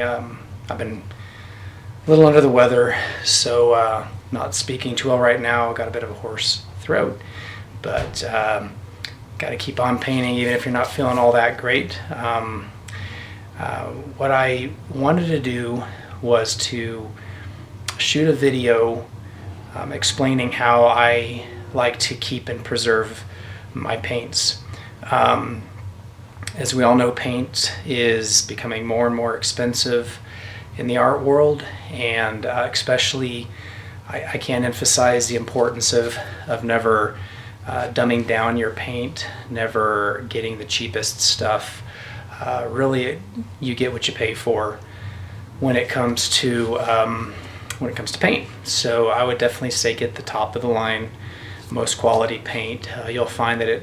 I've been a little under the weather, so not speaking too well right now. I've got a bit of a hoarse throat, but got to keep on painting even if you're not feeling all that great. What I wanted to do was to shoot a video explaining how I like to keep and preserve my paints. As we all know, paint is becoming more and more expensive in the art world, and especially I can't emphasize the importance of never dumbing down your paint, never getting the cheapest stuff. Really, you get what you pay for when it comes to paint. So I would definitely say get the top of the line, most quality paint. You'll find that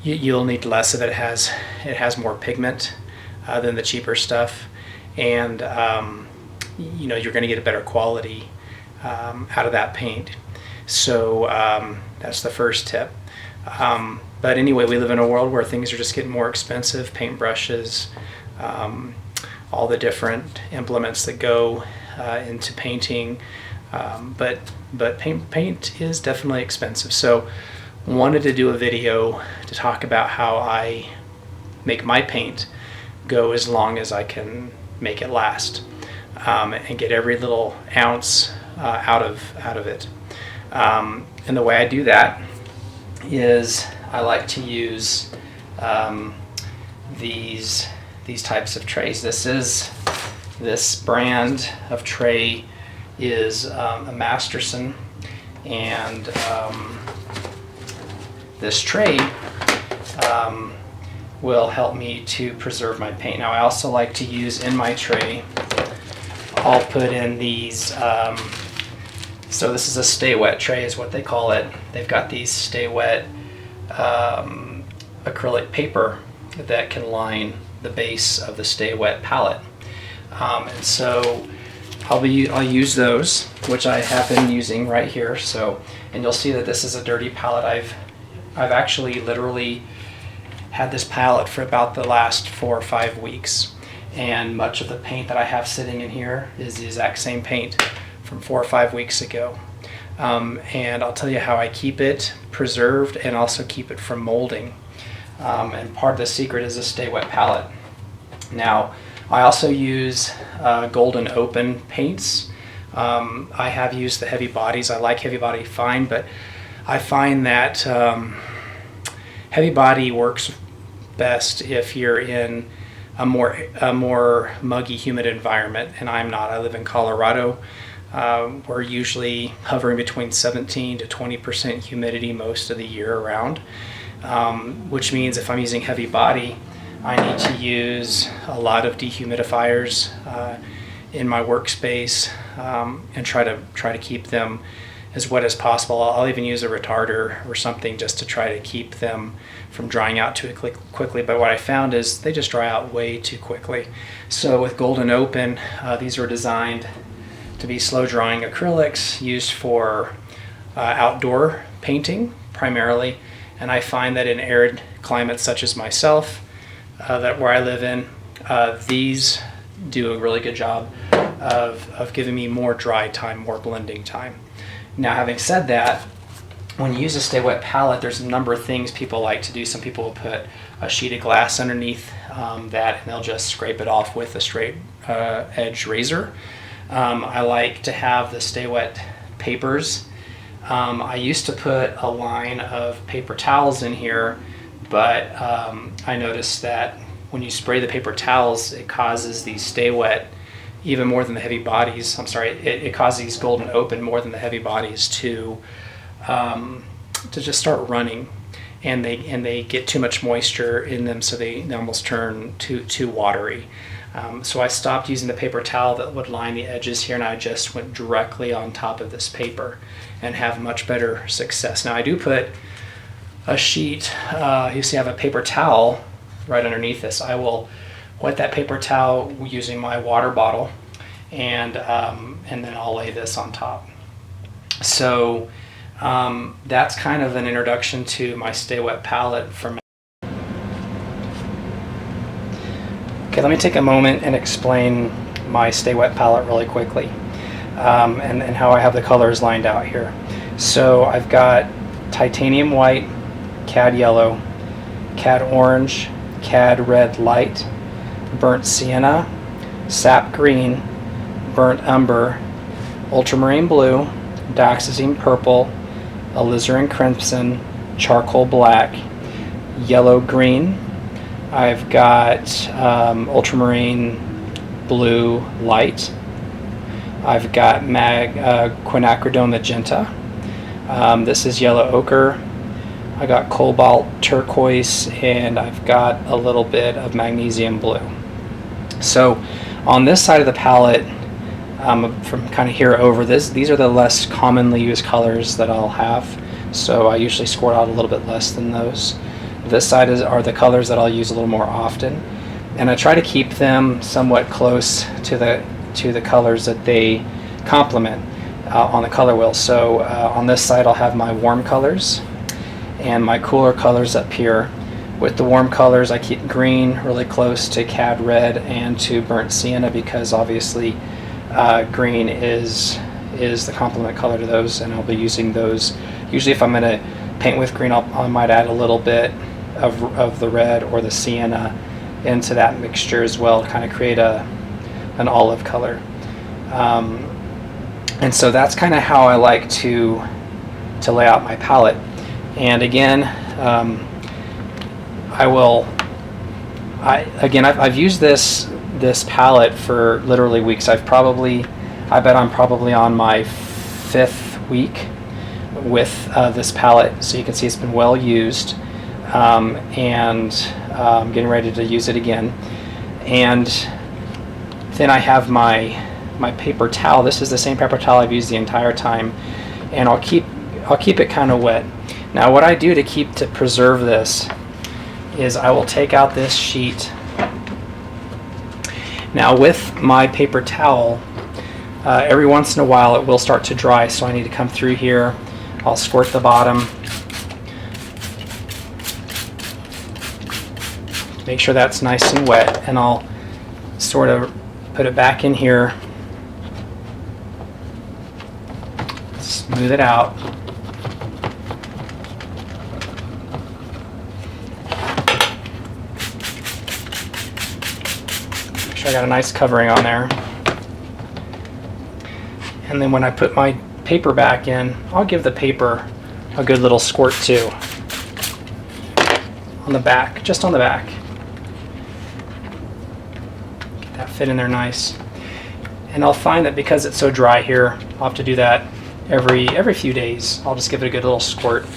you'll need less of it. It has more pigment than the cheaper stuff, and you're going to get a better quality out of that paint. So that's the first tip. But anyway, we live in a world where things are just getting more expensive. Paintbrushes, all the different implements that go into painting, but paint is definitely expensive. So wanted to do a video to talk about how I make my paint go as long as I can make it last, and get every little ounce out of it. And the way I do that is I like to use these types of trays. This brand of tray is a Masterson, and this tray will help me to preserve my paint. Now I also like to use in my tray, I'll put in these, so this is a stay wet tray is what they call it. They've got these stay wet acrylic paper that can line the base of the stay wet palette. And so I'll use those, which I have been using right here. So, and you'll see that this is a dirty palette. I've actually literally had this palette for about the last 4 or 5 weeks, and much of the paint that I have sitting in here is the exact same paint from 4 or 5 weeks ago. And I'll tell you how I keep it preserved and also keep it from molding. And part of the secret is a stay wet palette. Now, I also use Golden Open paints. I have used the heavy bodies. I like heavy body fine, but I find that heavy body works best if you're in a more muggy, humid environment, and I'm not. I live in Colorado. We're usually hovering between 17 to 20% humidity most of the year around, which means if I'm using heavy body, I need to use a lot of dehumidifiers in my workspace, and try to keep them as wet as possible. I'll even use a retarder or something just to try to keep them from drying out too quickly. But what I found is they just dry out way too quickly. So with Golden Open, these were designed to be slow drying acrylics used for outdoor painting primarily. And I find that in arid climates such as myself, that where I live in, these do a really good job of giving me more dry time, more blending time. Now, having said that, when you use a stay wet palette, there's a number of things people like to do. Some people will put a sheet of glass underneath that, and they'll just scrape it off with a straight edge razor. I like to have the stay wet papers. I used to put a line of paper towels in here, but I noticed that when you spray the paper towels, it causes these stay wet even more than the heavy bodies. I'm sorry, it causes these Golden Open more than the heavy bodies to just start running, and they get too much moisture in them, so they almost turn too watery. So I stopped using the paper towel that would line the edges here, and I just went directly on top of this paper and have much better success. Now I do put a sheet, you see I have a paper towel right underneath this. I will wet that paper towel using my water bottle, and then I'll lay this on top. So that's kind of an introduction to my Stay Wet palette for me. Okay, let me take a moment and explain my Stay Wet palette really quickly, and how I have the colors lined out here. So I've got titanium white, cad yellow, cad orange, cad red light, burnt sienna, sap green, burnt umber, ultramarine blue, dioxazine purple, alizarin crimson, charcoal black, yellow green. I've got ultramarine blue light. I've got quinacridone magenta. This is yellow ochre. I got cobalt turquoise, and I've got a little bit of magnesium blue. So on this side of the palette, from kind of here over, these are the less commonly used colors that I'll have. So I usually score out a little bit less than those. This side are the colors that I'll use a little more often, and I try to keep them somewhat close to the colors that they complement on the color wheel. So on this side I'll have my warm colors and my cooler colors up here. With the warm colors, I keep green really close to cad red and to burnt sienna, because obviously green is the complement color to those, and I'll be using those. Usually if I'm going to paint with green, I might add a little bit of the red or the sienna into that mixture as well to kind of create an olive color. And so that's kind of how I like to lay out my palette. And again, I've used this palette for literally weeks. I bet I'm probably on my 5th week with this palette. So you can see it's been well used, and I'm getting ready to use it again. And then I have my paper towel. This is the same paper towel I've used the entire time, and I'll keep it kind of wet. Now what I do to preserve this is I will take out this sheet. Now with my paper towel, every once in a while it will start to dry, so I need to come through here. I'll squirt the bottom, make sure that's nice and wet, and I'll sort of put it back in here, smooth it out. Make sure I got a nice covering on there. And then when I put my paper back in, I'll give the paper a good little squirt too. On the back, just on the back. Get that fit in there nice. And I'll find that because it's so dry here, I'll have to do that every few days. I'll just give it a good little squirt.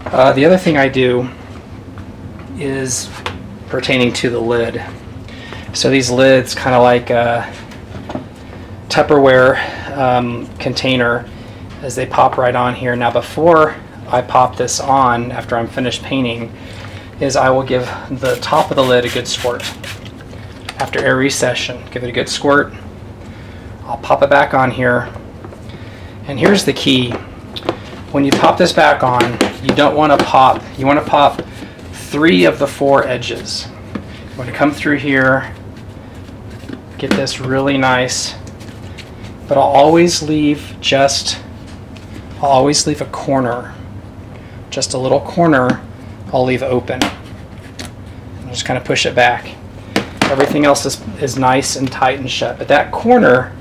The other thing I do is pertaining to the lid. So these lids, kind of like a Tupperware container, as they pop right on here. Now before I pop this on, after I'm finished painting, is I will give the top of the lid a good squirt. After every session, give it a good squirt. I'll pop it back on here. And here's the key. When you pop this back on, you don't want to pop, you want to pop 3 of the 4 edges. You want to come through here, get this really nice, but I'll always leave a corner, just a little corner I'll leave open. I'll just kind of push it back. Everything else is nice and tight and shut, but that corner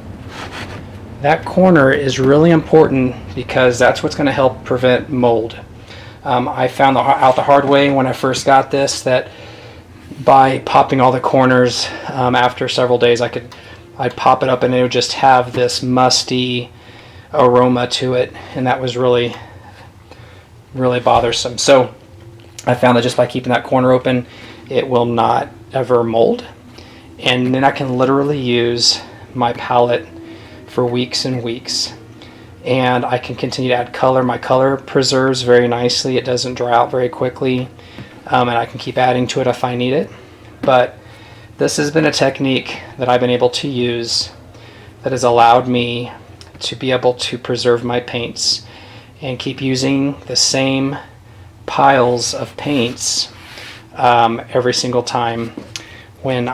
is really important, because that's what's going to help prevent mold. I found out the hard way when I first got this, that by popping all the corners, after several days I'd pop it up and it would just have this musty aroma to it, and that was really, really bothersome. So I found that just by keeping that corner open, it will not ever mold, and then I can literally use my palette for weeks and weeks, and I can continue to add color. My color preserves very nicely, it doesn't dry out very quickly, and I can keep adding to it if I need it. But this has been a technique that I've been able to use that has allowed me to be able to preserve my paints and keep using the same piles of paints every single time when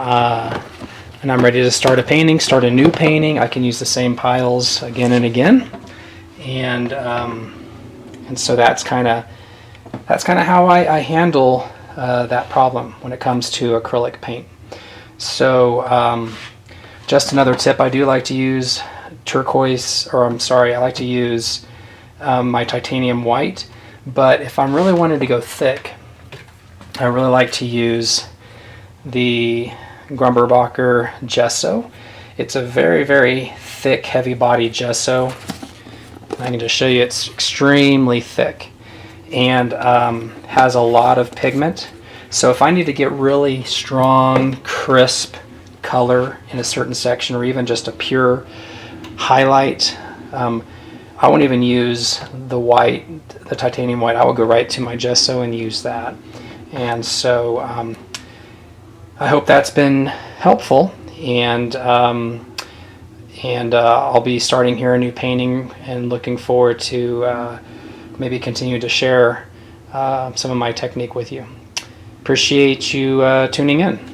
and I'm ready to start a painting, start a new painting. I can use the same piles again and again, and so that's kind of how I handle that problem when it comes to acrylic paint. So just another tip, I do like to use turquoise, or I'm sorry, I like to use my titanium white, but if I'm really wanting to go thick, I really like to use the Grumberbacher gesso. It's a very, very thick, heavy body gesso. I can just show you it's extremely thick and has a lot of pigment. So if I need to get really strong, crisp color in a certain section, or even just a pure highlight, I won't even use the white, the titanium white. I will go right to my gesso and use that. And so I hope that's been helpful, and I'll be starting here a new painting and looking forward to maybe continue to share some of my technique with you. Appreciate you tuning in.